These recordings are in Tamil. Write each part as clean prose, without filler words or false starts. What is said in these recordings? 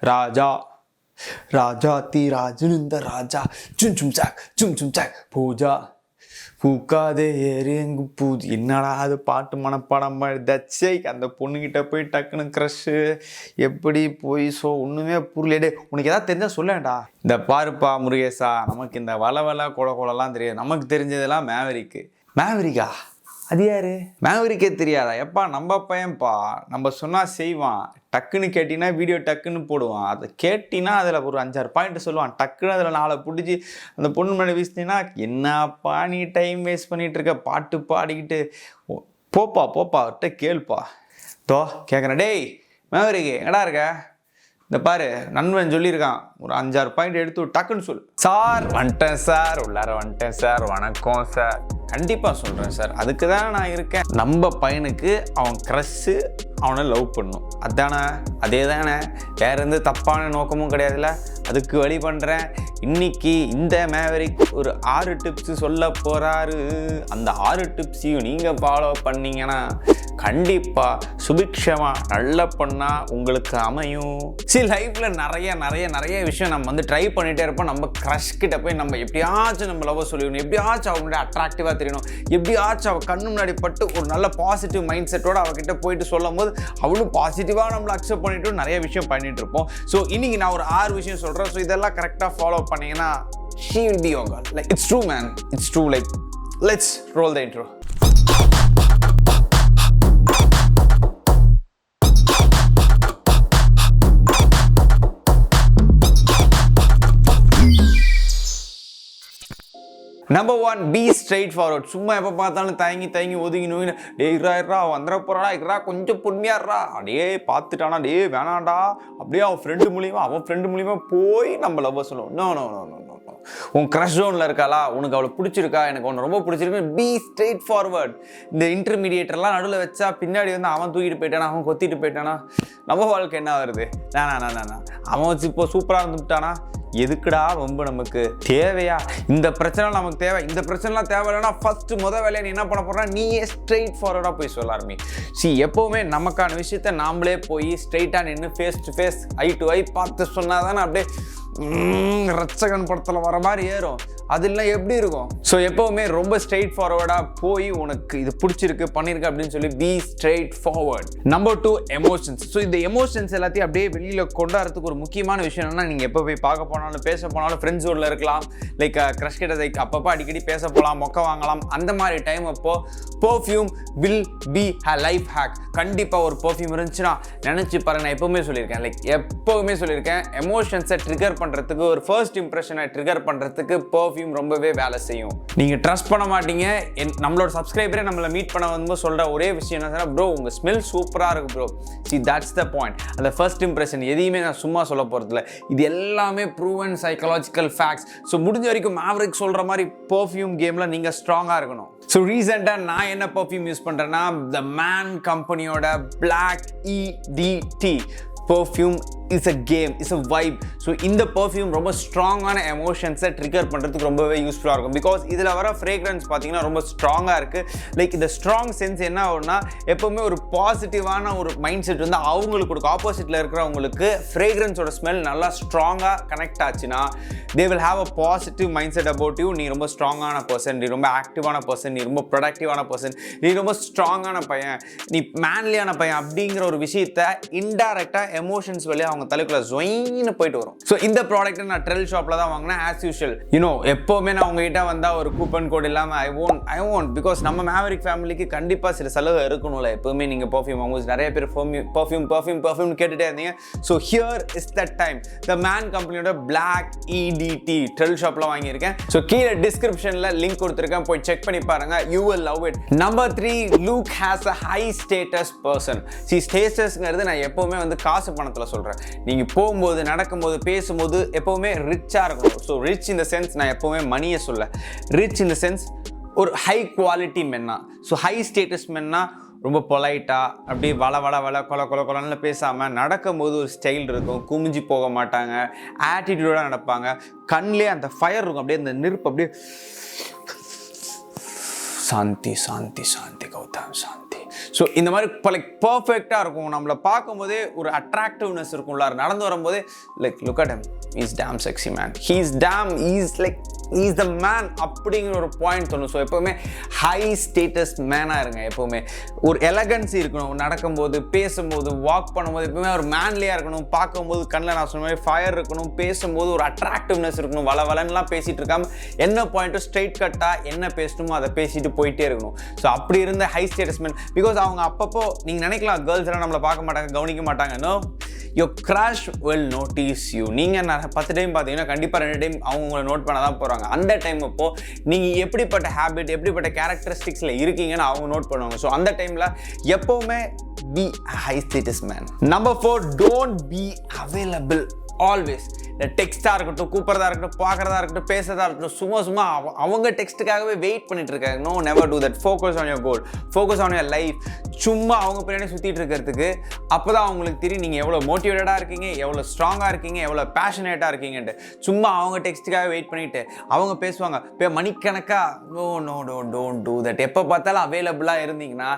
ராஜா ராஜாத்தி ராஜுனிந்த ராஜா சும் சாக் பூஜா பூக்காதே ஏறியங்கு பூஜை. என்னடா அது பாட்டு மனப்பாடம் தச்சை அந்த பொண்ணுக்கிட்ட போய் டக்குன்னு க்ரஷ்ஷு எப்படி போய் ஒன்றுமே புரியலே. உனக்கு எதாவது தெரிஞ்சால் சொல்லேன்டா. இந்த பாருப்பா முருகேசா, நமக்கு இந்த வள கொலலாம் தெரியாது. நமக்கு தெரிஞ்சதெல்லாம் மேவரிக்கா அது யாரு? மேவரிக்கே தெரியாதா? எப்பா நம்ம பையன்ப்பா, நம்ம சொன்னால் செய்வான். டக்குன்னு கேட்டிங்கன்னா வீடியோ டக்குன்னு போடுவான். அதை கேட்டினா அதில் ஒரு 5-6 பாயிண்ட் சொல்லுவான். டக்குன்னு அதில் 4 பிடிச்சி அந்த பொண்ணு மேலே வீசினீங்கன்னா என்னப்பா நீ டைம் வேஸ்ட் பண்ணிகிட்டு இருக்க, பாட்டு பாடிக்கிட்டு போப்பா அவர்கிட்ட கேள்ப்பா. கேட்குறேன், டேய் மேவரிக்கு எங்கடா இருக்க? இந்த பாரு நண்பன் சொல்லியிருக்கான், ஒரு 5-6 பாயிண்ட் எடுத்து டக்குன்னு சொல்லு. சார் வந்துட்டேன் சார், உள்ளார வந்துட்டேன் சார், வணக்கம் சார். கண்டிப்பாக சொல்கிறேன் சார், அதுக்கு தானே நான் இருக்கேன். நம்ம பையனுக்கு அவன் க்ரஷ்ஷு அவனை லவ் பண்ணும், அதானே? அதே தானே, வேறு எந்த தப்பான நோக்கமும் கிடையாதுல்ல. அதுக்கு வழி பண்ணுறேன். இன்னைக்கு இந்த மேவரிக் ஒரு 6 டிப்ஸு சொல்ல போகிறாரு. அந்த 6 டிப்ஸையும் நீங்கள் ஃபாலோ பண்ணிங்கன்னா கண்டிப்பாக சுபிக்ஷமாக நல்ல பொண்ணாக உங்களுக்கு அமையும். லைஃப்பில் நிறைய விஷயம் நம்ம வந்து ட்ரை பண்ணிகிட்டே இருப்போம். நம்ம க்ரஷ் கிட்ட போய் நம்ம எப்படியாச்சும் நம்ம லவ் சொல்லிடணும், எப்படியாச்சும் அவங்களுடைய அட்ராக்டிவாக தெரியணும், எப்படியாச்சும் அவள் கண்ணு முன்னாடி பட்டு ஒரு நல்ல பாசிட்டிவ் மைண்ட் செட்டோடு அவகிட்ட போயிட்டு சொல்லும் போது அவளும் பாசிட்டிவாக நம்மளை அக்செப்ட் பண்ணிட்டு நிறைய விஷயம் பண்ணிட்டு இருப்போம். ஸோ இன்னைக்கு நான் ஒரு 6 விஷயம் சொல்கிறேன். ஸோ இதெல்லாம் கரெக்டாக ஃபாலோ பண்ணீங்கன்னா she will be your girl. Like it's true man, it's true. Like let's roll the intro. Number 1, be straightforward. சும்மா எப்போ பார்த்தாலும் தயங்கி ஒதுங்கி டே இருறா வந்துட போகிறாடா, இருறா கொஞ்சம் பொறுமையாடுறா, அப்படியே பார்த்துட்டானா டே வேணாண்டா, அப்படியே அவன் ஃப்ரெண்டு மூலியமா போய் நம்ம லவ் சொல்லுவோம். நோ. உன் க்ரஷ் ஜோனில் இருக்காளா, உனக்கு அவளை பிடிச்சிருக்கா, எனக்கு ஒன்று ரொம்ப பிடிச்சிருக்கு, பி ஸ்ட்ரெயிட் ஃபார்வர்ட். இந்த இன்டர்மீடியேட்டர்லாம் நடுவில் வச்சா பின்னாடி வந்து அவன் தூக்கிட்டு போயிட்டானா, அவன் கொத்திட்டு போயிட்டானா, நம்ம வாழ்க்கை என்ன வருது? அவன் வச்சு இப்போ சூப்பராக இருந்துட்டானா, எதுக்குடா ரொம்ப நமக்கு தேவையா? இந்த பிரச்சனை நமக்கு தேவை. இந்த பிரச்சனைலாம் தேவையில்லைன்னா ஃபர்ஸ்ட் வேலையை நீ என்ன பண்ண போறா, நீயே ஸ்ட்ரெயிட் ஃபார்வர்டாக போய் சொல்ல ஆரம்பி. எப்போவுமே நமக்கான விஷயத்த நாமளே போய் ஸ்ட்ரெயிட்டாக நின்று face to face eye to eye பார்த்து சொன்னால் தானே அப்படியே ரச்சகன் படத்தில் வர மாதிரி ஏறும். அதெல்லாம் எப்படி இருக்கும்? ஸோ எப்போவுமே ரொம்ப ஸ்ட்ரெயிட் ஃபார்வர்டாக போய் உனக்கு இது பிடிச்சிருக்கு பண்ணியிருக்கு அப்படின்னு சொல்லி B straight forward. Number 2, emotions. So இந்த எமோஷன்ஸ் எல்லாத்தையும் அப்படியே வெளியில் கொண்டாடுறதுக்கு ஒரு முக்கியமான விஷயம் என்னன்னா, நீங்கள் எப்போ போய் பார்க்க போனாலும் பேச போனாலும் ஃப்ரெண்ட்ஸ் ஜோனில் இருக்கலாம், லைக் க்ரஷ் கிட்ட லைக் அப்பப்போ அடிக்கடி பேச போகலாம், மொக்க வாங்கலாம். அந்த மாதிரி டைம் அப்போ perfume will be a life hack. கண்டிப்பாக ஒரு பர்ஃப்யூம் இருந்துச்சுன்னா நினச்சி பாருங்க. நான் எப்போவுமே சொல்லியிருக்கேன், எமோஷன்ஸை ட்ரிகர் பண்ணுறதுக்கு, ஒரு ஃபர்ஸ்ட் இம்ப்ரெஷனை ட்ரிகர் பண்ணுறதுக்கு பர்ஃப்யூம் ரொம்பவே வேலை செய்யும். நீங்க ட்ரஸ்ட் பண்ண மாட்டீங்க. நம்மளோட சப்ஸ்கிரைபரே நம்மளை மீட் பண்ண வந்து சொல்ற ஒரே விஷயம் என்ன, ப்ரோ உங்க ஸ்மெல் சூப்பரா இருக்கு ப்ரோ. That's the point. அந்த ஃபர்ஸ்ட் இம்ப்ரெஷன் எதையுமே நான் சும்மா சொல்ல போறதில்ல, இது எல்லாமே ப்ரூவன் சைக்காலஜிக்கல் ஃபேக்ட்ஸ். ஸோ முடிஞ்ச வரைக்கும் மேவரிக் சொல்ற மாதிரி பர்ஃப்யூம் கேம்ல நீங்க ஸ்ட்ராங்கா இருக்கணும். ஸோ ரீசெண்டாக நான் என்ன பர்ஃப்யூம் யூஸ் பண்றேன்னா, த மேன் கம்பெனியோட Black EDT perfume is a game, is a vibe. So இந்த பர்ஃப்யூம் ரொம்ப ஸ்ட்ராங்கான எமோஷன்ஸை ட்ரிகர் பண்ணுறதுக்கு ரொம்பவே யூஸ்ஃபுல்லாக இருக்கும். பிகாஸ் இதில் வர ஃப்ரேக்ரன்ஸ் பார்த்தீங்கன்னா ரொம்ப ஸ்ட்ராங்காக இருக்குது. லைக் இந்த ஸ்ட்ராங் சென்ஸ் என்ன ஆகும்னா, எப்போவுமே ஒரு பாசிட்டிவான ஒரு மைண்ட் செட் வந்து அவங்களுக்கு கொடுக்கும். ஆப்போசிட்டில் இருக்கிறவங்களுக்கு ஃப்ரேக்ரன்ஸோட ஸ்மெல் நல்லா ஸ்ட்ராங்காக கனெக்ட் ஆச்சுன்னா they will have a positive mindset about you. நீ ரொம்ப ஸ்ட்ராங்கான பர்சன், நீ ரொம்ப ஆக்டிவான பர்சன், நீ ரொம்ப ப்ரொடக்டிவான பர்சன், நீ ரொம்ப ஸ்ட்ராங்கான பையன், நீ மேன்லியான பையன் அப்படிங்கிற ஒரு விஷயத்தை இன்டைரக்டாக எமோஷன்ஸ் வழியாக அவங்க தலைக்குள்ள ஜொயின்னு போயிட்டு வரும். ஸோ இந்த ப்ராடக்ட்டை நான் ட்ரெல் ஷாப்பில் தான் வாங்கினேன். ஆஸ் யூஷுவல் எப்போவுமே நான் உங்ககிட்ட வந்தால் ஒரு கூப்பன் கோட் இல்லாமல் ஐ ஓன்ட் பிகாஸ் நம்ம மேவரிக் ஃபேமிலிக்கு கண்டிப்பாக சில செலவு இருக்கணும்ல. எப்போவுமே நீங்கள் பர்ஃப்யூம் வாங்கும்போது நிறைய பேர் பர்ஃப்யூம் கேட்டுகிட்டே இருந்தீங்க. So here is that time. The man கம்பெனியோட Black EDT ட்ரெல் ஷாப்பில் வாங்கியிருக்கேன். ஸோ கீழே டிஸ்கிரிப்ஷனில் லிங்க் கொடுத்துருக்கேன், போய் செக் பண்ணி பாருங்க. You will love it. Number 3, Luke has a high status person. ஸ்டேட்டஸ்ங்கிறது நான் எப்போவுமே வந்து காசு பணத்தில் சொல்கிறேன். நீங்கள் போகும்போது, நடக்கும்போது, பேசும்போது எப்போவுமே ரிச்சாக இருக்கணும். So rich in the sense நான் எப்போவுமே மணியை சொல்ல, ரிச் இன் த சென்ஸ் ஒரு ஹை குவாலிட்டி மென்னா. ஸோ ஹை ஸ்டேட்டஸ் மென்னா ரொம்ப பொலைட்டாக அப்படியே கொலன்னு பேசாமல் நடக்கும்போது ஒரு ஸ்டைல் இருக்கும், குமிஞ்சி போக மாட்டாங்க, ஆட்டிடியூடாக நடப்பாங்க, கண்ணிலே அந்த ஃபயர் இருக்கும், அப்படியே அந்த நெருப்பு அப்படியே சாந்தி கௌதம் சாந்தி ஸோ இந்த மாதிரி லைக் பர்ஃபெக்டாக இருக்கும். நம்மளை பார்க்கும்போதே ஒரு அட்ராக்டிவ்னஸ் இருக்கும்ல, நடந்து வரும்போதே like look at him, is damn sexy man, he's the man அப்படிங்கிற ஒரு பாயிண்ட் தோணும். ஸோ எப்போவுமே ஹை ஸ்டேட்டஸ் மேனாக இருங்க. எப்போவுமே ஒரு எலகன்சி இருக்கணும், நடக்கும்போது பேசும்போது வாக் பண்ணும்போது எப்பவுமே ஒரு மேன்லியாக இருக்கணும். பார்க்கும்போது கண்ணில் நான் சொன்ன மாதிரி ஃபயர் இருக்கணும், பேசும்போது ஒரு அட்ராக்டிவ்னஸ் இருக்கணும். வளவலன்னுலாம் பேசிகிட்டு இருக்காமல் என்ன பாயிண்ட்டும் ஸ்ட்ரெயிட் கட்டாக என்ன பேசணுமோ அதை பேசிட்டு போயிட்டே இருக்கணும். ஸோ அப்படி இருந்த ஹை ஸ்டேட்டஸ் மேன், பிகாஸ் அவங்க அப்பப்போ நீங்கள் நினைக்கலாம் கேர்ள்ஸ் எல்லாம் நம்மளை பார்க்க மாட்டாங்க, கவனிக்க மாட்டாங்க. No, your crush will notice you. நீங்கள் 10 டைம் பார்த்தீங்கன்னா கண்டிப்பாக 2 டைம் அவங்க உங்களை நோட் பண்ண தான் போகிறாங்க. அந்த டைம் அப்போ நீங்கள் எப்படிப்பட்ட ஹேபிட், எப்படிப்பட்ட கேரக்டரிஸ்டிக்ஸில் இருக்கீங்கன்னு அவங்க நோட் பண்ணுவாங்க. ஸோ அந்த டைமில் எப்போவுமே be a high status man. Number 4, don't be available always. இந்த டெக்ஸ்டாக இருக்கட்டும், கூப்பிட்றதா இருக்கட்டும், பார்க்குறதா இருக்கட்டும், பேசுறதா இருக்கட்டும், சும்மா அவங்க டெக்ஸ்ட்டுக்காகவே வெயிட் பண்ணிட்டு இருக்காங்க. No, never do that. Focus on your goal, focus on your life. சும்மா அவங்க பின்னாடி சுற்றிட்டு இருக்கிறதுக்கு அப்போ தான் அவங்களுக்கு தெரியும் நீங்கள் எவ்வளோ மோட்டிவேட்டடாக இருக்கீங்க, எவ்வளோ ஸ்ட்ராங்காக இருக்கீங்க, எவ்வளோ பேஷனேட்டாக இருக்கீங்கன்ட்டு. சும்மா அவங்க டெக்ஸ்ட்டுக்காக வெயிட் பண்ணிவிட்டு அவங்க பேசுவாங்க மணிக்கணக்காக. No no no don't do that. எப்போ பார்த்தாலும் அவைலபிளாக இருந்தீங்கன்னா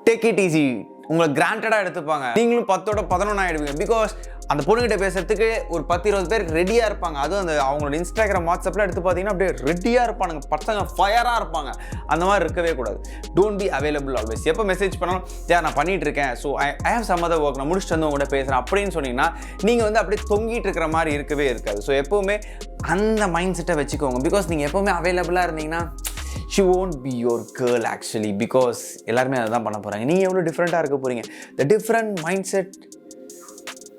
டேக் இட் ஈஸி. உங்களை கிராண்டடாக எடுத்துப்பாங்க, நீங்களும் 10ஓட 11 ஆகிடுவீங்க. பிகாஸ் அந்த பொண்ணுகிட்ட பேசுறதுக்கு ஒரு 10-20 பேர் ரெடியாக இருப்பாங்க. அதுவும் அந்த அவங்களோட இன்ஸ்டாகிராம், வாட்ஸ்அப்பில் எடுத்து பார்த்தீங்கன்னா அப்படியே ரெடியாக இருப்பானுங்க, பசங்க ஃபயராக இருப்பாங்க. அந்த மாதிரி இருக்கவே கூடாது. Don't be available always. எப்போ மெசேஜ் பண்ணாலும் நான் பண்ணிட்டு இருக்கேன், so I have some other work, நான் முடிச்சுட்டு வந்து உங்கள்கிட்ட பேசுகிறேன் அப்படின்னு சொன்னீங்கன்னா நீங்கள் வந்து அப்படியே தொங்கிட்டு இருக்கிற மாதிரி இருக்கவே இருக்காது. ஸோ எப்போவுமே அந்த மைண்ட் செட்டை வச்சுக்கோங்க. பிகாஸ் நீங்கள் எப்போவுமே அவைலபிளாக இருந்தீங்கன்னா she won't be your girl actually, because எல்லாருமே அதை தான் பண்ண போகிறாங்க. நீங்கள் எவ்வளோ டிஃப்ரெண்ட்டாக இருக்க போகிறீங்க. The different mindset,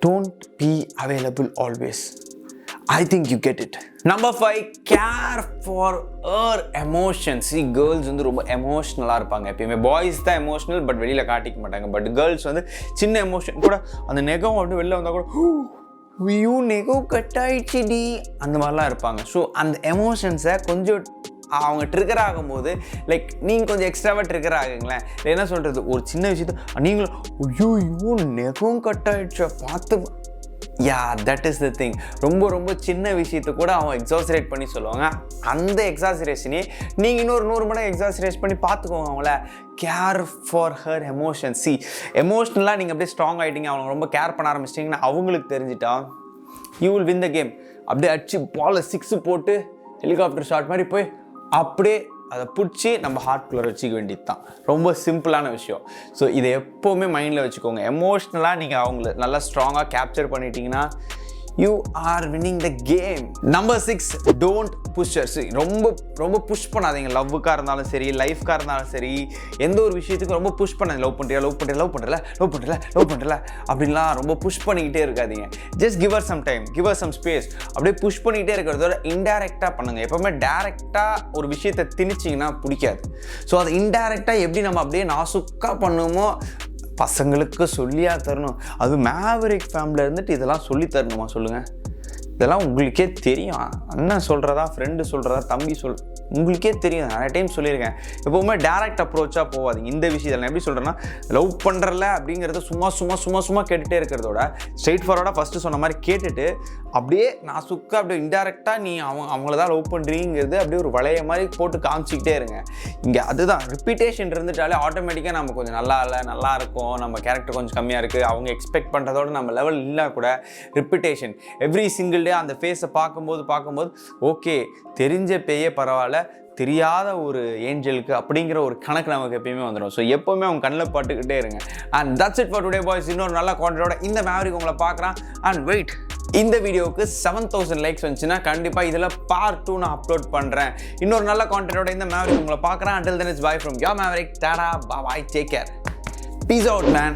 don't be available always. I think you get it. Number 5, care for her emotions. See, girls வந்து ரொம்ப எமோஷ்னலாக இருப்பாங்க. எப்பயுமே பாய்ஸ் தான் எமோஷ்னல், பட் வெளியில் காட்டிக்க மாட்டாங்க. பட் கேர்ள்ஸ் வந்து சின்ன எமோஷன் கூட, அந்த நெகம் அப்படி வெளில வந்தால் கூட வியூ நெகம் கட் ஆயிடுச்சுடி அந்த மாதிரிலாம் இருப்பாங்க. ஸோ அந்த எமோஷன்ஸை கொஞ்சம் அவங்க ட்ரிகர் ஆகும்போது லைக் நீங்கள் கொஞ்சம் எக்ஸ்ட்ராவாக ட்ரிகர் ஆகுங்களேன். என்ன சொல்கிறது, ஒரு சின்ன விஷயத்த நீங்களும் ஐயோ நெகம் கட் ஆகிடுச்சா பார்த்து, yeah that is the thing. ரொம்ப ரொம்ப சின்ன விஷயத்தை கூட அவங்க எக்ஸாசரேட் பண்ணி சொல்லுவாங்க. அந்த எக்ஸாசரேஷனே நீங்கள் இன்னொரு 100 மடங்கு எக்ஸாசரேட் பண்ணி பார்த்துக்கோங்க அவங்கள. Care for her emotions. சி, எமோஷ்னலாக நீங்கள் அப்படியே ஸ்ட்ராங் ஆகிட்டீங்க, அவங்க ரொம்ப கேர் பண்ண ஆரம்பிச்சிட்டிங்கன்னா அவங்களுக்கு தெரிஞ்சிட்டா you will win the game. அப்படியே அடிச்சு பால் 6 போட்டு ஹெலிகாப்டர் ஷாட் மாதிரி போய் அப்படியே அதை பிடிச்சி நம்ம ஹார்ட்குள்ளே வச்சுக்க வேண்டியது தான். ரொம்ப சிம்பிளான விஷயம். ஸோ இதை எப்போவுமே மைண்டில் வச்சுக்கோங்க. எமோஷ்னலாக நீங்கள் அவங்கள நல்லா ஸ்ட்ராங்காக கேப்சர் பண்ணிட்டீங்கன்னா you are winning the game. Number 6, don't push her. ரொம்ப புஷ் பண்ணாதீங்க. லவ்வுக்காக இருந்தாலும் சரி, லைஃப்காக இருந்தாலும் சரி, எந்த ஒரு விஷயத்துக்கும் ரொம்ப புஷ் பண்ணாதீங்க. லவ் பண்ணுறல அப்படின்லாம் ரொம்ப புஷ் பண்ணிக்கிட்டே இருக்காதீங்க. Just give her some time, give her some space. அப்படியே புஷ் பண்ணிக்கிட்டே இருக்கிறதோட இன்டைரக்டாக பண்ணுங்கள். எப்போவுமே டேரெக்டாக ஒரு விஷயத்தை திணிச்சிங்கன்னா பிடிக்காது. ஸோ அதை இன்டைரக்டாக எப்படி நம்ம அப்படியே நாசுக்காக பண்ணுமோ பசங்களுக்கு சொல்லியா தரணும். அது மேவரிக் ஃபேமிலியில் இருந்துட்டு இதெல்லாம் சொல்லி தரணுமா சொல்லுங்கள்? இதெல்லாம் உங்களுக்கே தெரியும். அண்ணன் சொல்கிறதா, ஃப்ரெண்டு சொல்கிறதா, தம்பி உங்களுக்கே தெரியும். நிறைய டைம் சொல்லியிருக்கேன். எப்போவுமே டேரக்ட் அப்ரோச்சாக போகாதீங்க. இந்த விஷயத்தில் நான் எப்படி சொல்கிறேன்னா, லவ் பண்ணுறல அப்படிங்கிறத சும்மா கேட்டுகிட்டே இருக்கிறதோட ஸ்ட்ரெயிட் ஃபார்வர்டாக ஃபஸ்ட்டு சொன்ன மாதிரி கேட்டுட்டு அப்படியே நான் அப்படியே இன்டெரக்டாக நீ அவங்கள தான் லவ் பண்ணுறீங்கிறது அப்படியே ஒரு வளைய மாதிரி போட்டு காமிச்சிக்கிட்டே இருங்க. இங்கே அதுதான் ரிப்பீட்டேஷன் இருந்துட்டாலே ஆட்டோமேட்டிக்காக நம்ம கொஞ்சம் நல்லா இருக்கும், நம்ம கேரக்டர் கொஞ்சம் கம்மியாக இருக்குது, அவங்க எக்ஸ்பெக்ட் பண்ணுறதோட நம்ம லெவல் இல்லை கூட. ரிப்பீட்டேஷன் எவ்ரி சிங்கிள் டே அந்த ஃபேஸை பார்க்கும்போது ஓகே தெரிஞ்ச பேயே பரவாயில்ல, தெரியாத ஒரு ஏஞ்சலுக்கு அப்படிங்கிற ஒரு கணக்கு நமக்கு எப்பயுமே வந்துடும். ஸோ எப்போவுமே அவங்க கண்ணில் பட்டுக்கிட்டே இருங்க. And that's it for today boys. இன்னொரு நல்ல கான்டென்ட்டோட இந்த மேவரிக் உங்களை பார்க்குறான். அண்ட் வெயிட், இந்த வீடியோவுக்கு 7000 லைக்ஸ் வந்துச்சுன்னா கண்டிப்பாக இதில் பார்ட் 2 நான் அப்லோட் பண்ணுறேன். இன்னொரு நல்ல கான்டென்ட்டோட இந்த மேவரிக் உங்களை பார்க்குறேன். Until then it's bye from your Maverick. Tada, bye bye, take care. Peace out, man.